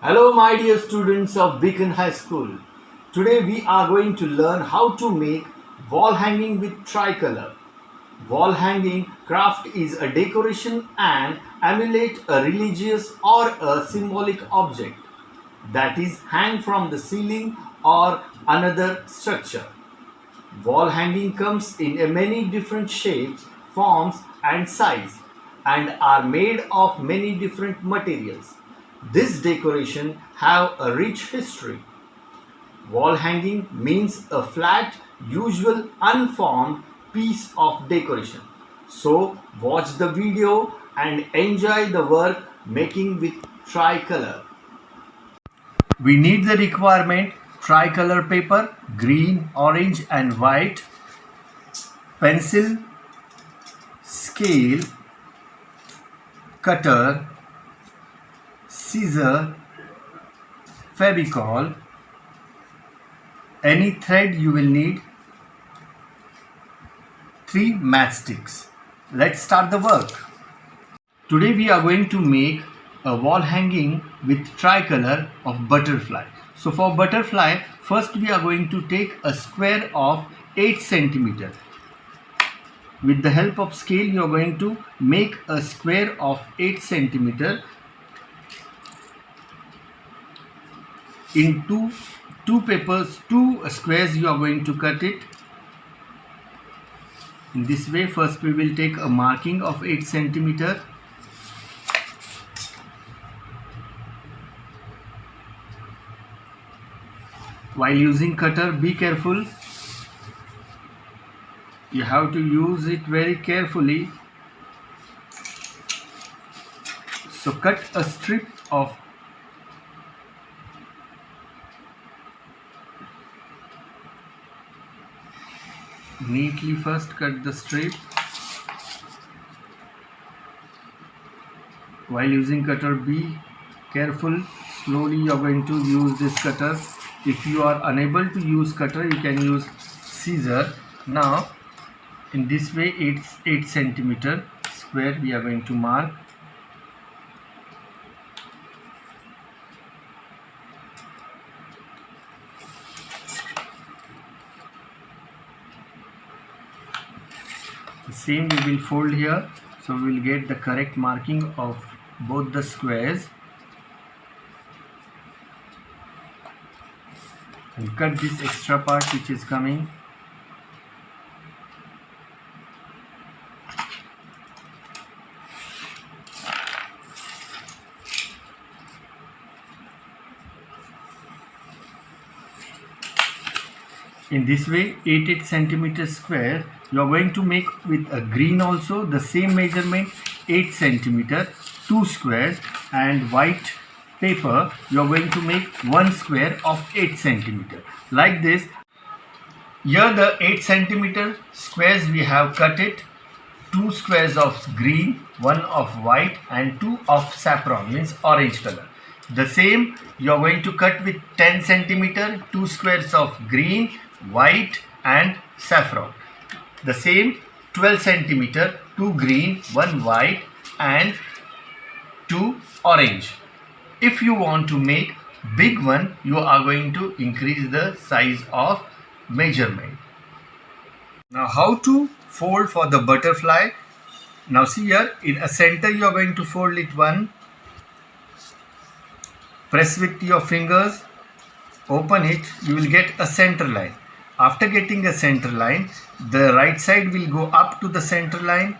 Hello, my dear students of Beacon High School. Today we are going to learn how to make wall hanging with tricolor. Wall hanging craft is a decoration and emulate a religious or a symbolic object that is hang from the ceiling or another structure. Wall hanging comes in a many different shapes, forms and size and are made of many different materials. This decoration have a rich history. Wall hanging means a flat, usual unformed piece of decoration. So watch the video and enjoy the work making with tricolor. We need the requirement tricolor paper, green, orange and white, pencil, scale, cutter, scissor, Fevicol, any thread you will need, 3 matchsticks. Let's start the work. Today we are going to make a wall hanging with tricolor of butterfly. So for butterfly, first we are going to take a square of 8 cm. With the help of scale you are going to make a square of 8 cm in two squares. You are going to cut it in this way. First we will take a marking of 8 cm. While using cutter, be careful. You have to use it very carefully. So cut a strip of neatly. First cut the strip. While using cutter, be careful. Slowly you are going to use this cutter. If you are unable to use cutter, you can use scissor. Now in this way 8 cm square we are going to mark. The same we will fold here, so we will get the correct marking of both the squares and cut this extra part which is coming. In this way 8 cm square you are going to make with a green also, the same measurement 8 cm, 2 squares, and white paper you are going to make 1 square of 8 cm. Like this. Here the 8 cm squares we have cut it, 2 squares of green, 1 of white and 2 of saffron means orange color. The same you are going to cut with 10 cm, 2 squares of green, white and saffron. The same 12 cm, 2 green, 1 white and 2 orange. If you want to make big one, you are going to increase the size of measurement. Now how to fold for the butterfly? Now see here, in a center you are going to fold it one. Press with your fingers, open it, you will get a center line. After getting a center line, the right side will go up to the center line.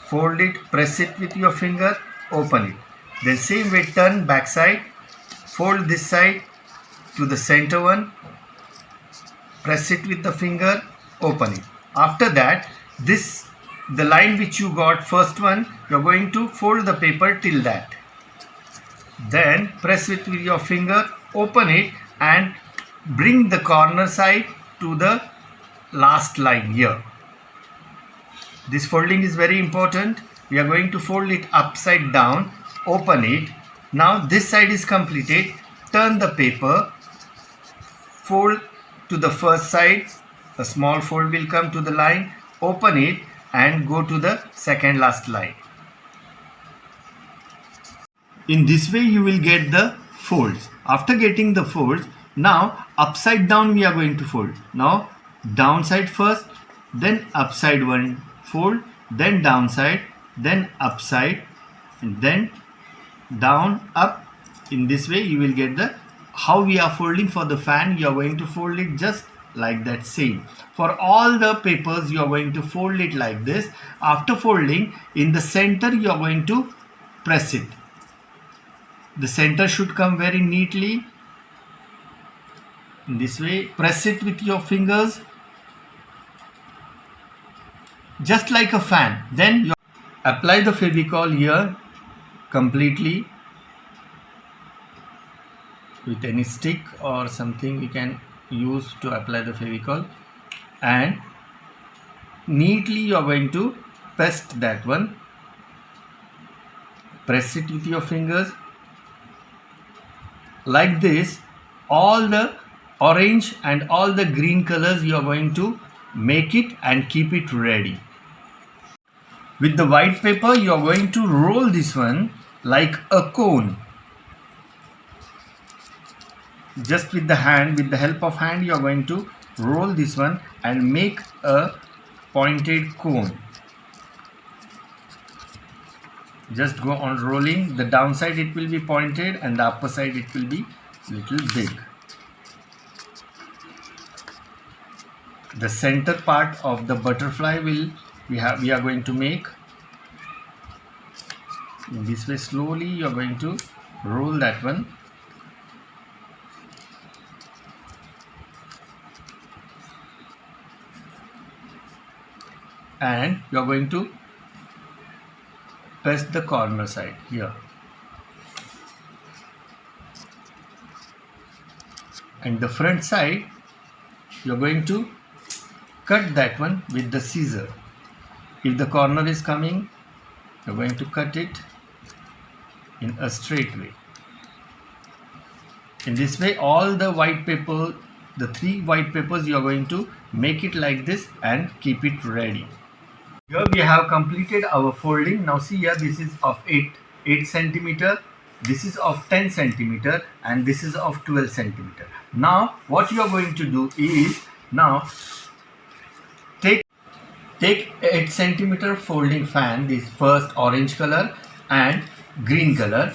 Fold it, press it with your finger, open it. Then same way turn back side, fold this side to the center one, press it with the finger, open it. After that, the line which you got first one, you are going to fold the paper till that. Then press it with your finger, open it and bring the corner side to the last line here. This folding is very important. We are going to fold it upside down, open it. Now this side is completed. Turn the paper, fold to the first side, a small fold will come to the line, open it and go to the second last line. In this way you will get the folds. After getting the folds, now upside down we are going to fold. Now downside first, then upside one fold, then downside, then upside, and then down, up. In this way you will get the how we are folding for the fan. You are going to fold it just like that same. For all the papers you are going to fold it like this. After folding, in the center you are going to press it. The center should come very neatly. In this way, press it with your fingers just like a fan. Then you apply the Fevicol here completely with any stick or something you can use to apply the Fevicol, and neatly you are going to paste that one. Press it with your fingers like this. All the orange and all the green colors you are going to make it and keep it ready. With the white paper you are going to roll this one like a cone. Just with the hand, with the help of hand, you are going to roll this one and make a pointed cone. Just go on rolling. The downside it will be pointed and the upper side it will be little big. The center part of the butterfly we are going to make. In this way, slowly you are going to roll that one. And you are going to press the corner side here, and the front side you are going to cut that one with the scissor. If the corner is coming, you are going to cut it in a straight way. In this way, all the white paper, the 3 white papers, you are going to make it like this and keep it ready. Here we have completed our folding. Now see here, this is of 8 centimeter, this is of 10 centimeter, and this is of 12 centimeter. Now what you are going to do is, now take 8 centimeter folding fan, this first orange color and green color.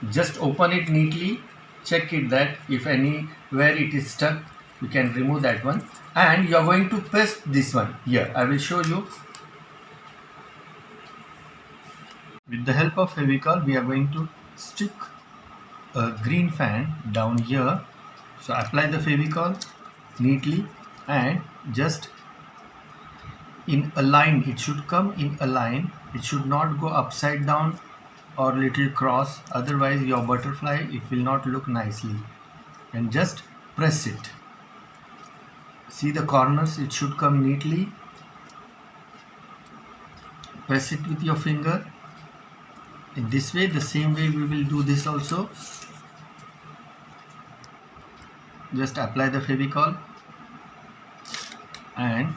Just open it neatly, check it that if anywhere it is stuck, you can remove that one, and you are going to paste this one here. I will show you. With the help of Fevicol, we are going to stick a green fan down here. So apply the Fevicol neatly and just in a line. It should come in a line. It should not go upside down or little cross. Otherwise your butterfly, it will not look nicely. And just press it. See the corners, it should come neatly. Press it with your finger. In this way, the same way we will do this also. Just apply the Fevicol and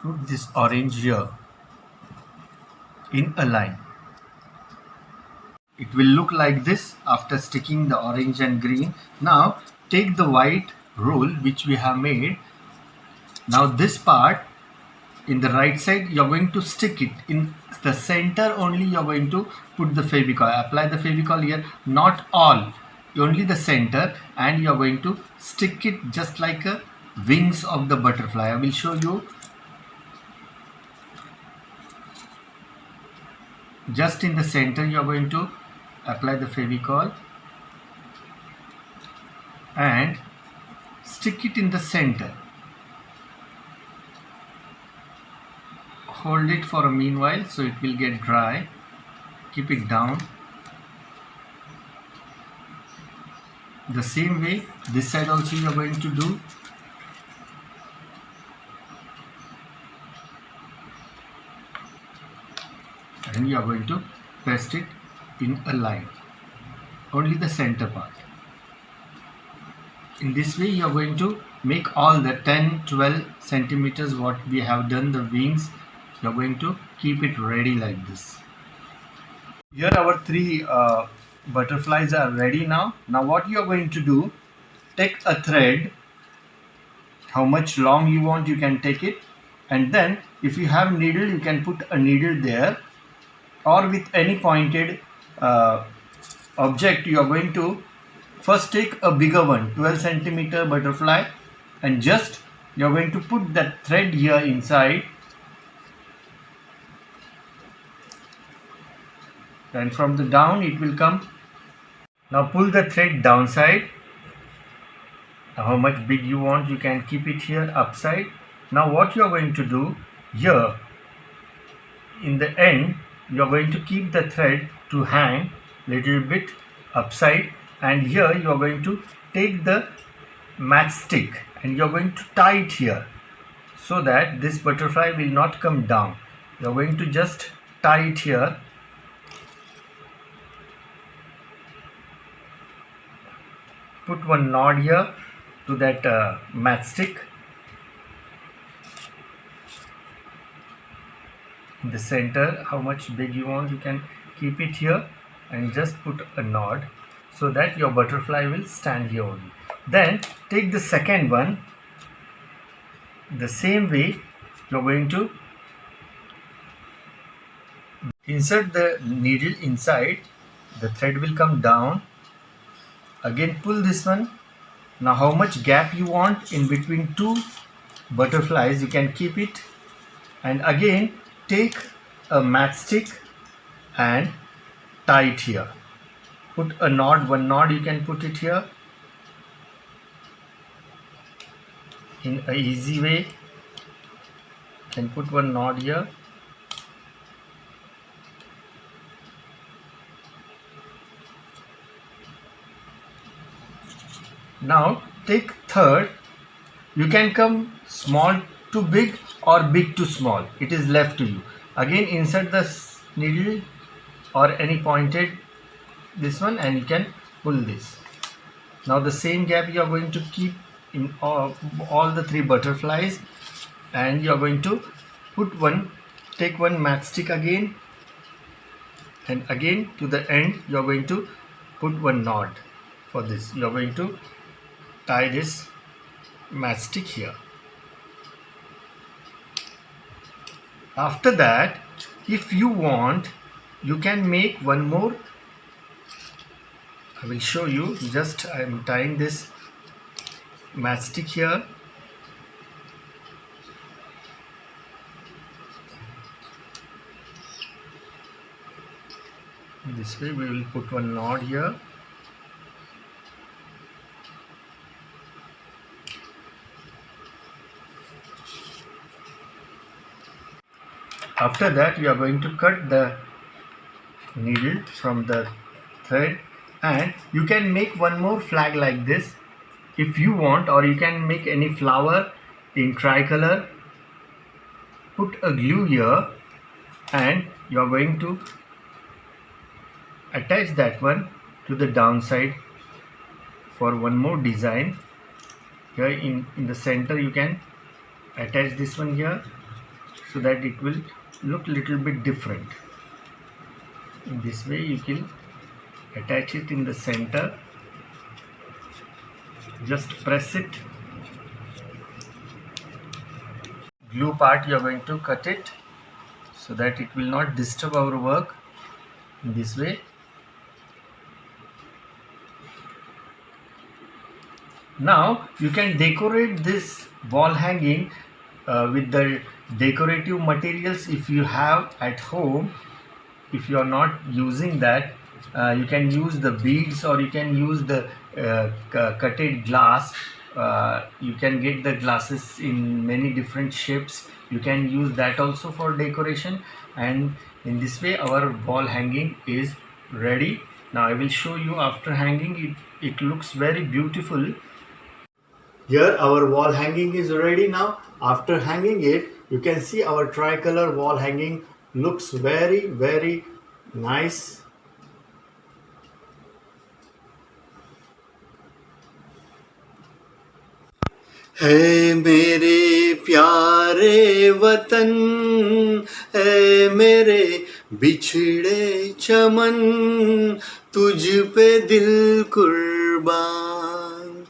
put this orange here in a line. It will look like this after sticking the orange and green. Now take the white roll which we have made. Now this part in the right side, you are going to stick it in the center only. You are going to put the Fevicol. Apply the Fevicol here, not all, only the center, and you are going to stick it just like a wings of the butterfly. I will show you. Just in the center you are going to apply the Fevicol and stick it in the center. Hold it for a meanwhile so it will get dry. Keep it down. The same way this side also you are going to do. And you are going to paste it in a line, only the center part. In this way you are going to make all the 10-12 centimeters what we have done, the wings. You are going to keep it ready like this. Here our 3 butterflies are ready now. Now what you are going to do, take a thread, how much long you want you can take it, and then if you have needle you can put a needle there, or with any pointed object you are going to first take a bigger one, 12 centimeter butterfly, and just you are going to put that thread here inside, and from the down it will come. Now pull the thread downside. How much big you want you can keep it here upside. Now what you are going to do here, in the end you are going to keep the thread to hang little bit upside, and here you are going to take the matchstick and you are going to tie it here so that this butterfly will not come down. You are going to just tie it here. Put one knot here to that matchstick in the center. How much big you want you can keep it here, and just put a knot so that your butterfly will stand here only. Then take the second one, the same way you are going to insert the needle inside, the thread will come down, again pull this one. Now how much gap you want in between two butterflies you can keep it, and again take a matchstick and tie it here. Put a knot, one knot you can put it here in a easy way. You can put one knot here. Now take third. You can come small to big or big to small. It is left to you. Again insert the needle or any pointed this one, and you can pull this. Now the same gap you are going to keep in all the three butterflies, and you are going to put one, take one matchstick again, and again to the end you are going to put one knot. For this you are going to tie this matchstick here. After that, if you want, you can make one more. I will show you. Just I am tying this matchstick here. This way we will put one knot here. After that you are going to cut the needle from the thread, and you can make one more flag like this if you want, or you can make any flower in tricolor. Put a glue here, and you are going to attach that one to the downside for one more design. Here in the center you can attach this one here so that it will look little bit different. In this way you can attach it in the center. Just press it. Glue part you are going to cut it so that it will not disturb our work. In this way. Now you can decorate this wall hanging with the decorative materials if you have at home. If you are not using that, you can use the beads, or you can use the cutted glass. You can get the glasses in many different shapes. You can use that also for decoration, and in this way our wall hanging is ready. Now I will show you after hanging it looks very beautiful. Here our wall hanging is ready now. After hanging it, you can see our tricolor wall hanging looks very, very nice. है मेरे प्यारे वतन, है मेरे बिछड़े चमन, तुझ पे दिल कुर्बान,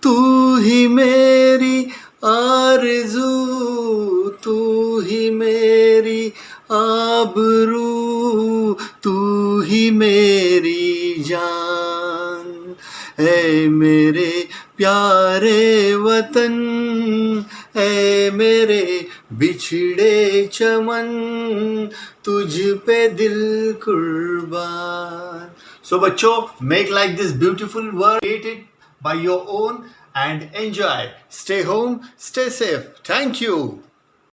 तू ही मेरी आरज़ू, तू ही मेरी आबरू, तू ही मेरी जान। ऐ मेरे प्यारे वतन, ऐ मेरे बिछड़े चमन, तुझ पे दिल कुर्बान। So बच्चों, make like this beautiful word, create it by your own and enjoy. Stay home, stay safe. Thank you.